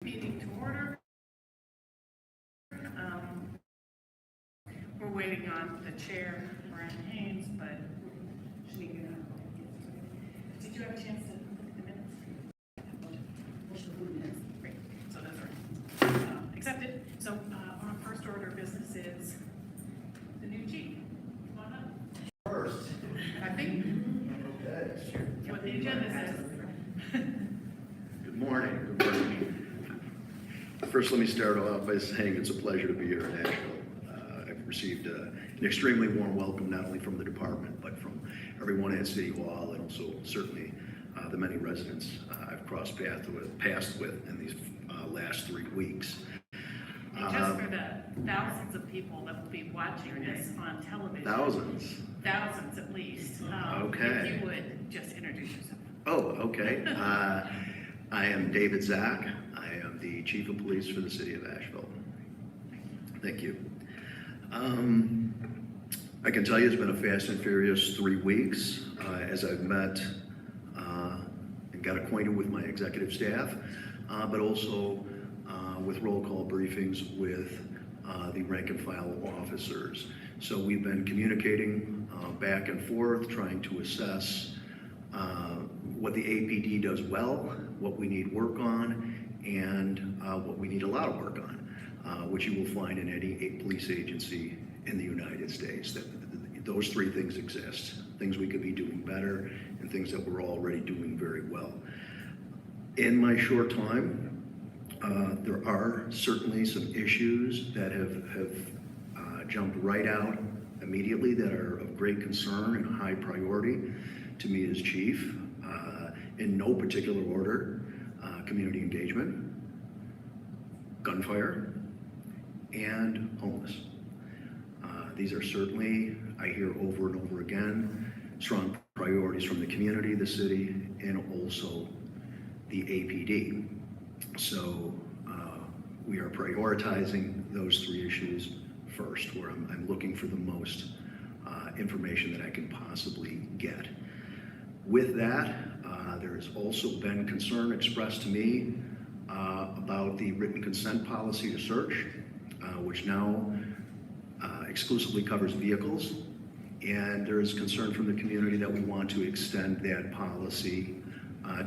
Meeting to order. We're waiting on the chair, Brian Haynes, but Shanika, did you have a chance to look at the minutes? Great, so that's right. Accepted. So our first order of business is the new chief. Come on up. First. I think Okay. what the agenda says. Good morning. Good morning. First, let me start off by saying it's a pleasure to be here in Asheville. I've received an extremely warm welcome, not only from the department, but from everyone at City Hall, and also certainly the many residents I've crossed paths with in these last 3 weeks. And just for the thousands of people that will be watching this on television. Thousands at least. Okay. If you would just introduce yourself. Oh, okay. I am David Zach. I am the Chief of Police for the City of Asheville. Thank you. I can tell you it's been a fast and furious 3 weeks as I've met and got acquainted with my executive staff, but also with roll call briefings with the rank and file officers. So we've been communicating back and forth, trying to assess what the APD does well, what we need work on, and what we need a lot of work on, which you will find in any police agency in the United States. Those 3 things exist, things we could be doing better and things that we're already doing very well. In my short time, there are certainly some issues that have jumped right out immediately that are of great concern and high priority to me as chief. In no particular order: community engagement, gunfire, and homeless. These are certainly, I hear over and over again, strong priorities from the community, the city, and also the APD. So we are prioritizing those 3 issues first, where I'm looking for the most information that I can possibly get. With that, there's also been concern expressed to me about the written consent policy to search, which now exclusively covers vehicles. And there is concern from the community that we want to extend that policy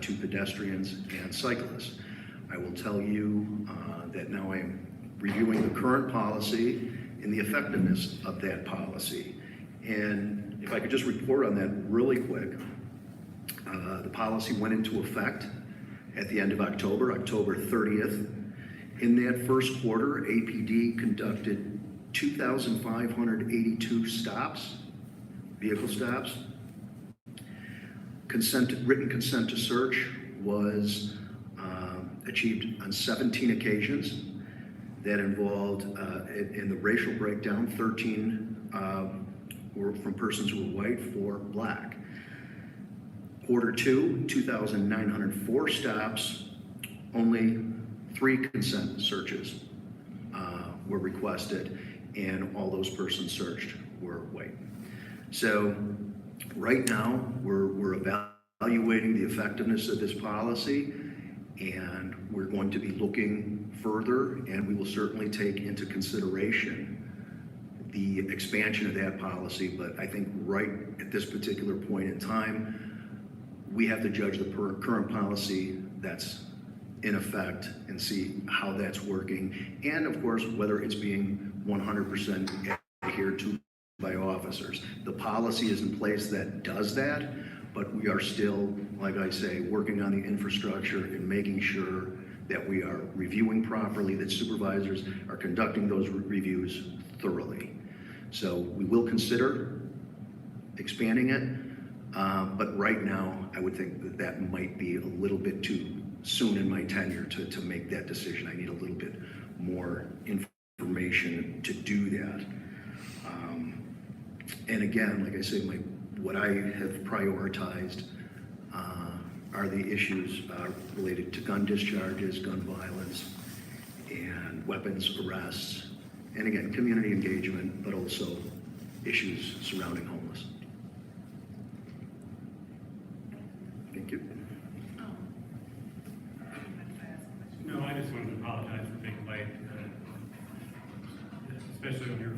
to pedestrians and cyclists. I will tell you that now I am reviewing the current policy and the effectiveness of that policy. And if I could just report on that really quick, the policy went into effect at the end of October 30th. In that first quarter, APD conducted 2,582 stops, vehicle stops. Written consent to search was achieved on 17 occasions. That involved, in the racial breakdown, 13 were from persons who were white, 4 black. Quarter 2, 2,904 stops, only 3 consent searches were requested, and all those persons searched were white. So right now, we're evaluating the effectiveness of this policy, and we're going to be looking further, and we will certainly take into consideration the expansion of that policy. But I think right at this particular point in time, we have to judge the current policy that's in effect and see how that's working, and of course, whether it's being 100% adhered to by officers. The policy is in place that does that, but we are still, like I say, working on the infrastructure and making sure that we are reviewing properly, that supervisors are conducting those reviews thoroughly. So we will consider expanding it, but right now I would think that might be a little bit too soon in my tenure to make that decision. I need a little bit more information to do that. And again, like I say, what I have prioritized are the issues related to gun discharges, gun violence, and weapons arrests, and again, community engagement, but also issues surrounding homeless. Thank you. No, I just wanted apologize for being late, especially on your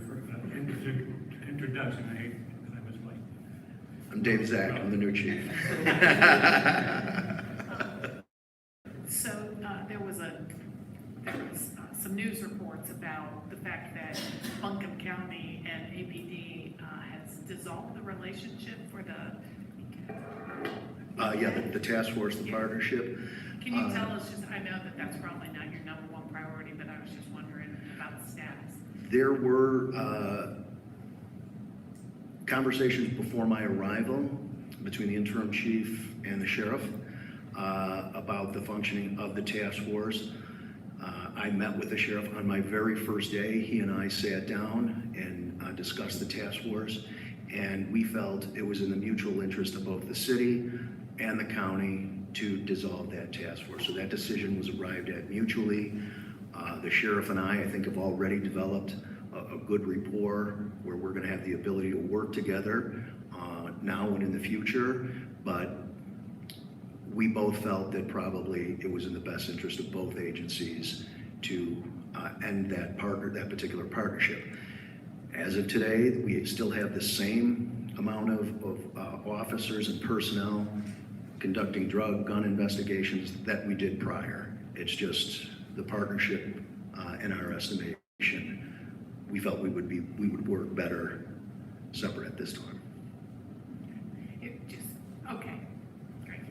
introduction. I hate that I was late. I'm Dave Zach, I'm the new chief. So there was some news reports about the fact that Buncombe County and APD has dissolved the relationship for the. Yeah, the task force, the partnership. Can you tell us, just, I know that that's probably not your number one priority, but I was just wondering about the status. There were conversations before my arrival between the interim chief and the sheriff about the functioning of the task force. I met with the sheriff on my very first day. He and I sat down and discussed the task force, and we felt it was in the mutual interest of both the city and the county to dissolve that task force. So that decision was arrived at mutually. The sheriff and I think, have already developed a good rapport where we're going to have the ability to work together now and in the future. But we both felt that probably it was in the best interest of both agencies to end that particular partnership. As of today, we still have the same amount of officers and personnel conducting gun investigations that we did prior. It's just the partnership, in our estimation, we felt we would work better separate at this time. Okay, great.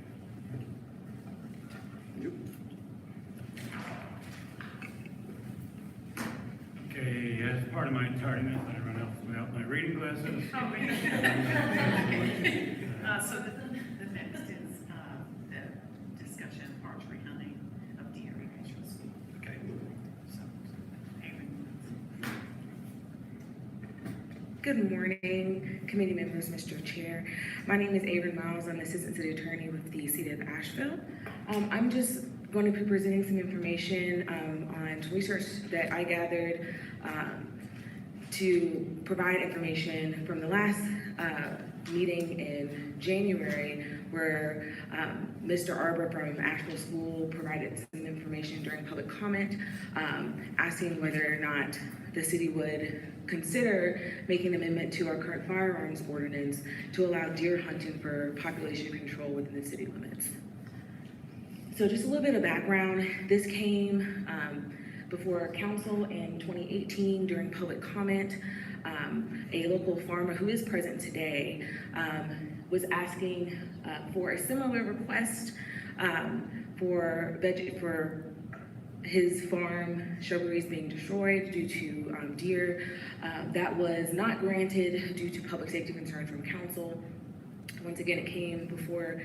Okay, as part of my tardiness, I run out without my reading glasses. Oh, great. So the next is the discussion of archery hunting of deer in Mitchell School. Okay. So, Amy. Good morning, committee members, Mr. Chair. My name is Avery Miles. I'm the Assistant City Attorney with the City of Asheville. I'm just going to be presenting some information on research that I gathered to provide information from the last meeting in January, where Mr. Arbor from Asheville School provided some information during public comment, asking whether or not the city would consider making an amendment to our current firearms ordinance to allow deer hunting for population control within the city limits. So just a little bit of background. This came before council in 2018 during public comment. A local farmer who is present today was asking for a similar request for his farm shrubberies being destroyed due to deer. That was not granted due to public safety concerns from council. Once again, it came before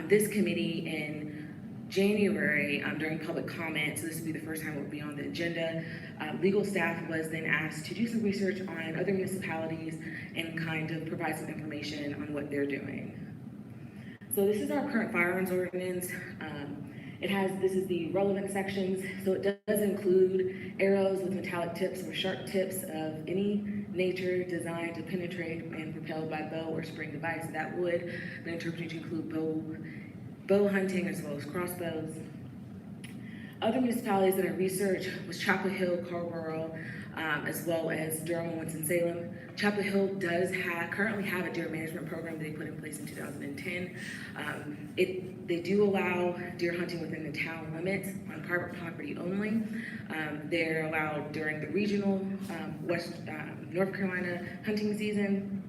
this committee in January during public comment, so this would be the first time it would be on the agenda. Legal staff was then asked to do some research on other municipalities and kind of provide some information on what they're doing. So this is our current firearms ordinance. This is the relevant sections, so it does include arrows with metallic tips or sharp tips of any nature designed to penetrate and propelled by bow or spring device. That would be interpreted to include bow hunting as well as crossbows. Other municipalities that are researched was Chapel Hill, Carrboro, as well as Durham and Winston-Salem. Chapel Hill does currently have a deer management program they put in place in 2010. They do allow deer hunting within the town limits on private property only. They're allowed during the regional North Carolina hunting season,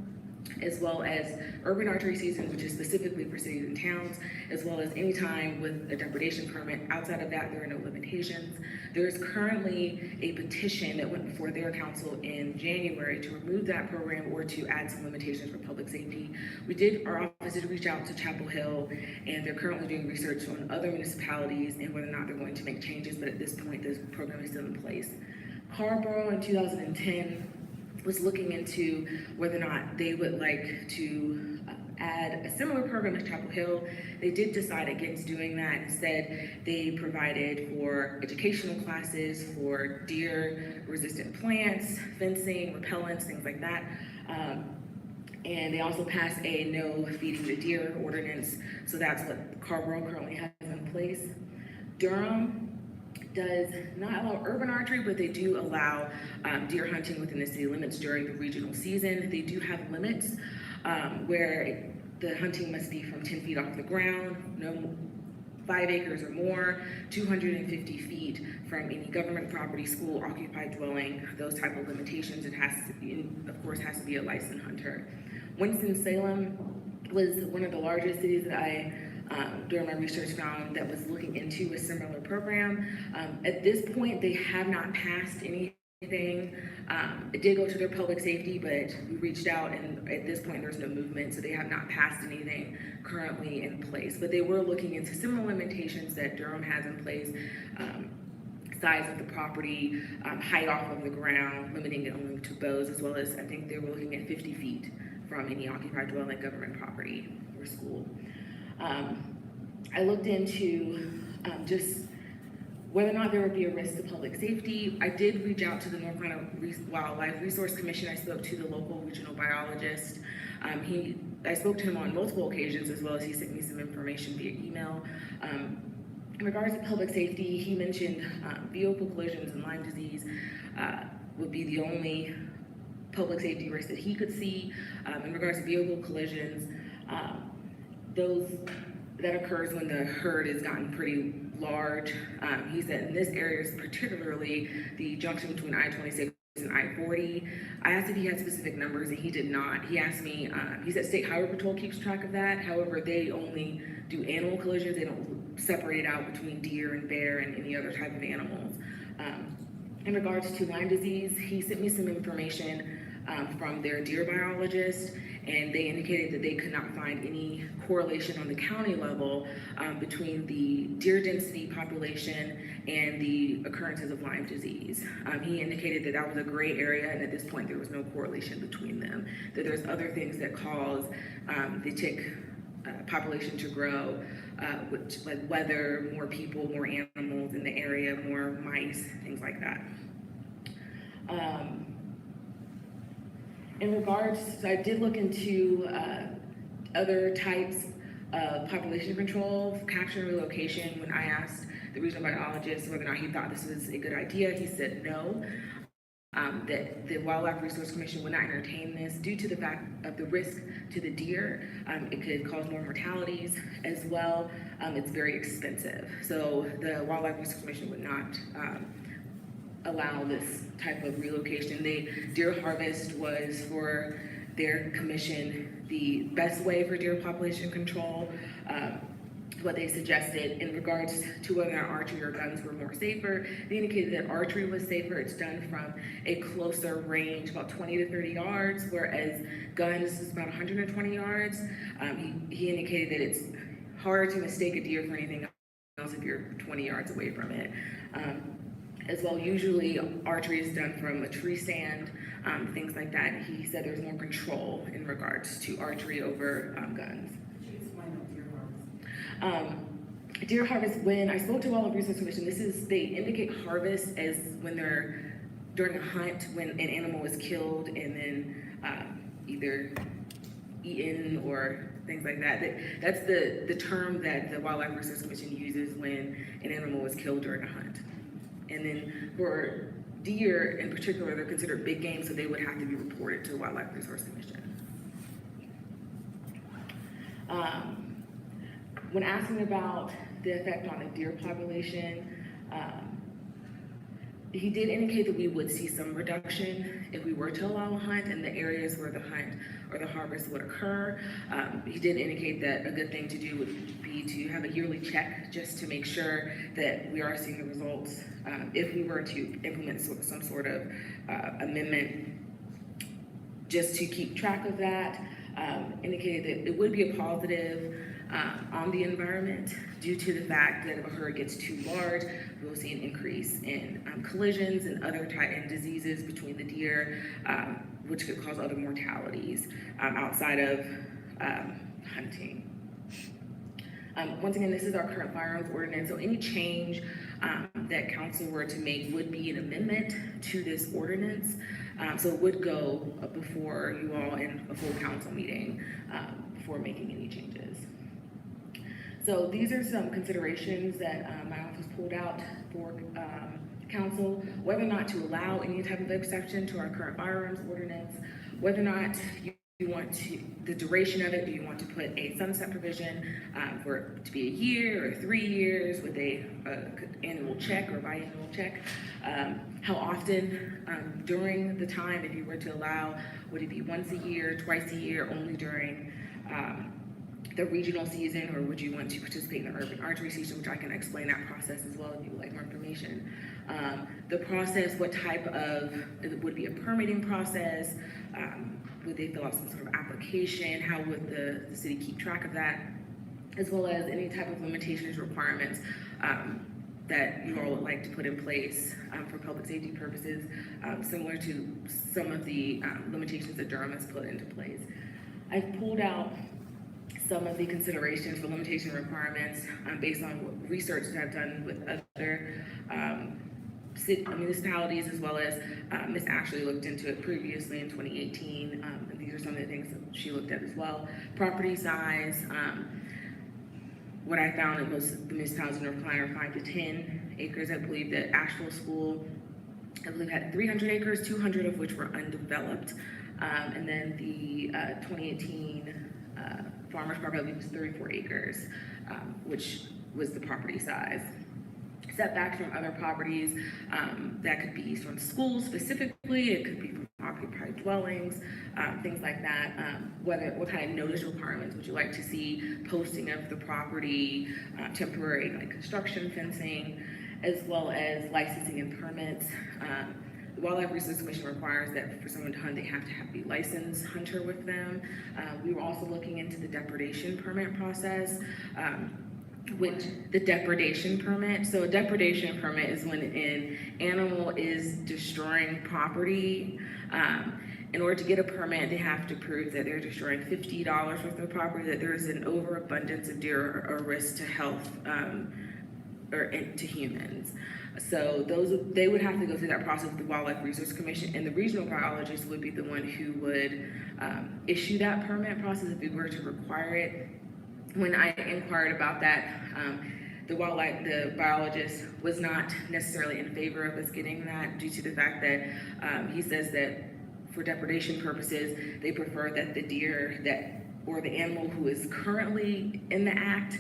as well as urban archery season, which is specifically for cities and towns, as well as any time with a depredation permit. Outside of that, there are no limitations. There is currently a petition that went before their council in January to remove that program or to add some limitations for public safety. Our office did reach out to Chapel Hill, and they're currently doing research on other municipalities and whether or not they're going to make changes, but at this point, this program is still in place. Carrboro in 2010 was looking into whether or not they would like to add a similar program as Chapel Hill. They did decide against doing that. Instead, they provided for educational classes for deer-resistant plants, fencing, repellents, things like that. And they also passed a no feeding the deer ordinance. So that's what Carrboro currently has in place. Durham does not allow urban archery, but they do allow deer hunting within the city limits during the regional season. They do have limits where the hunting must be from 10 feet off the ground, no 5 acres or more, 250 feet from any government property, school, occupied dwelling, those type of limitations. It has to, of course, has to be a licensed hunter. Winston-Salem was one of the largest cities that I, during my research, found that was looking into a similar program. At this point, they have not passed anything. It did go to their public safety, but we reached out, and at this point, there's no movement, so they have not passed anything currently in place. But they were looking into similar limitations that Durham has in place. Size of the property, height off of the ground, limiting it only to bows, as well as I think they were looking at 50 feet from any occupied dwelling, government property, or school. I looked into just whether or not there would be a risk to public safety. I did reach out to the North Carolina Wildlife Resource Commission. I spoke to the local regional biologist. I spoke to him on multiple occasions, as well as he sent me some information via email. In regards to public safety, he mentioned vehicle collisions and Lyme disease would be the only public safety risk that he could see. In regards to vehicle collisions, those that occurs when the herd has gotten pretty large. He said in this area, particularly the junction between I-26 and I-40. I asked if he had specific numbers, and he did not. He asked me, he said State Highway Patrol keeps track of that. However, they only do animal collisions. They don't separate it out between deer and bear and any other type of animals. In regards to Lyme disease, he sent me some information from their deer biologist, and they indicated that they could not find any correlation on the county level between the deer density population and the occurrences of Lyme disease. He indicated that that was a gray area, and at this point there was no correlation between them, that there's other things that cause the tick population to grow, which, like weather, more people, more animals in the area, more mice, things like that. In regards, so I did look into other types of population control, capture and relocation. When I asked the regional biologist whether or not he thought this was a good idea, he said no. That the Wildlife Resource Commission would not entertain this due to the fact of the risk to the deer. It could cause more mortalities as well. It's very expensive. So the Wildlife Resource Commission would not allow this type of relocation. Deer harvest was for their commission the best way for deer population control. What they suggested in regards to whether or not archery or guns were more safer, they indicated that archery was safer. It's done from a closer range, about 20 to 30 yards, whereas guns is about 120 yards. He indicated that it's harder to mistake a deer for anything else if you're 20 yards away from it. As well, usually archery is done from a tree stand, things like that. He said there's more control in regards to archery over guns. Deer harvest, when I spoke to Wildlife Resource Commission, they indicate harvest as when they're during a hunt, when an animal is killed and then either eaten or things like that. That's the term that the Wildlife Resource Commission uses when an animal is killed during a hunt. And then for deer in particular, they're considered big game, so they would have to be reported to the Wildlife Resource Commission. When asking about the effect on the deer population, he did indicate that we would see some reduction if we were to allow a hunt in the areas where the hunt or the harvest would occur. He did indicate that a good thing to do would be to have a yearly check just to make sure that we are seeing the results. If we were to implement some sort of amendment just to keep track of that, indicated that it would be a positive on the environment due to the fact that if a herd gets too large, we'll see an increase in collisions and other type of diseases between the deer, which could cause other mortalities outside of hunting. Once again, this is our current firearms ordinance, so any change that council were to make would be an amendment to this ordinance. So it would go before you all in a full council meeting before making any changes. So these are some considerations that my office pulled out for council, whether or not to allow any type of exception to our current firearms ordinance, whether or not you want to, the duration of it, do you want to put a sunset provision for it to be a year or 3 years with a annual check or biannual check? How often during the time, if you were to allow, would it be once a year, twice a year, only during the regional season, or would you want to participate in the urban archery season, which I can explain that process as well if you would like more information. The process, what type of, it would be a permitting process, would they fill out some sort of application, how would the city keep track of that, as well as any type of limitations, requirements that you all would like to put in place for public safety purposes, similar to some of the limitations that Durham has put into place. I've pulled out some of the considerations for limitation requirements based on what research that I've done with other municipalities, as well as Ms. Ashley looked into it previously in 2018. And these are some of the things that she looked at as well. Property size, what I found in most of the municipalities in North Carolina are 5 to 10 acres. I believe that Asheville School, I believe, had 300 acres, 200 of which were undeveloped. And then the 2018 Farmers Park, I believe, was 34 acres, which was the property size. Setbacks from other properties, that could be from schools specifically, it could be from occupied dwellings, things like that. What kind of notice requirements would you like to see? Posting of the property, temporary like construction, fencing, as well as licensing and permits. The Wildlife Resource Commission requires that for someone to hunt, they have to have the licensed hunter with them. We were also looking into the depredation permit process, which the depredation permit. So a depredation permit is when an animal is destroying property. In order to get a permit, they have to prove that they're destroying $50 worth of property, that there is an overabundance of deer or risk to health or to humans. So they would have to go through that process with the Wildlife Resource Commission, and the regional biologist would be the one who would issue that permit process if we were to require it. When I inquired about that, the biologist was not necessarily in favor of us getting that due to the fact that he says that for depredation purposes, they prefer that the deer or the animal who is currently in the act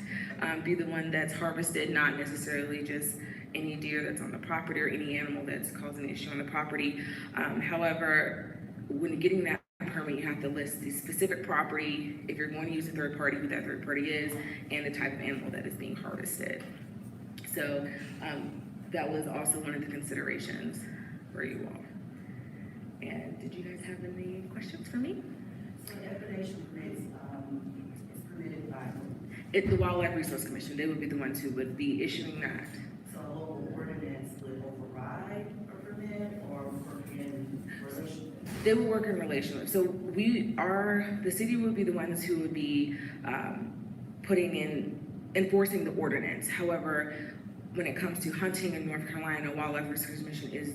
be the one that's harvested, not necessarily just any deer that's on the property or any animal that's causing an issue on the property. However, when getting that permit, you have to list the specific property, if you're going to use a third party, who that third party is, and the type of animal that is being harvested. So that was also one of the considerations for you all. And did you guys have any questions for me? So depredation permits is permitted by, The Wildlife Resource Commission, they would be the ones who would be issuing that. so a local ordinance would override a permit or work in relation? They would work in relation. So the city would be the ones who would be enforcing the ordinance. However, when it comes to hunting in North Carolina, Wildlife Resource Commission is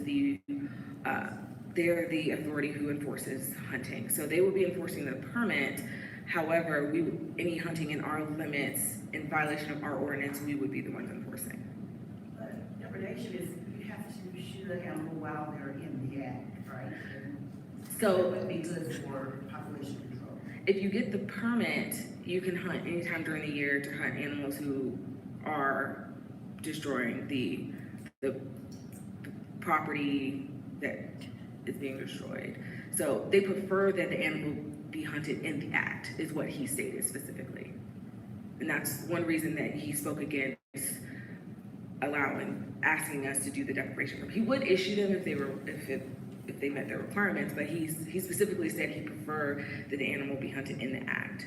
they're the authority who enforces hunting. So they would be enforcing the permit. However, any hunting in our limits in violation of our ordinance, we would be the ones enforcing. But depredation is, you have to shoot an animal while they're in the act, right? So it would be good for population control. if you get the permit, you can hunt anytime during the year to hunt animals who are destroying the property that is being destroyed. So they prefer that the animal be hunted in the act, is what he stated specifically. And that's one reason that he spoke against asking us to do the declaration permit. He would issue them if they met their requirements, but he specifically said he preferred that the animal be hunted in the act,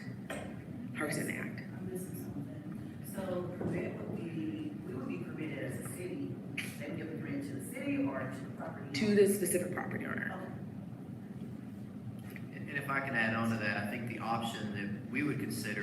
harvested in the act. I'm missing something. So the permit we would be permitted as a city, they would give the permit to the city or to the property? To the specific property owner. Okay. And if I can add on to that, I think the option that we would consider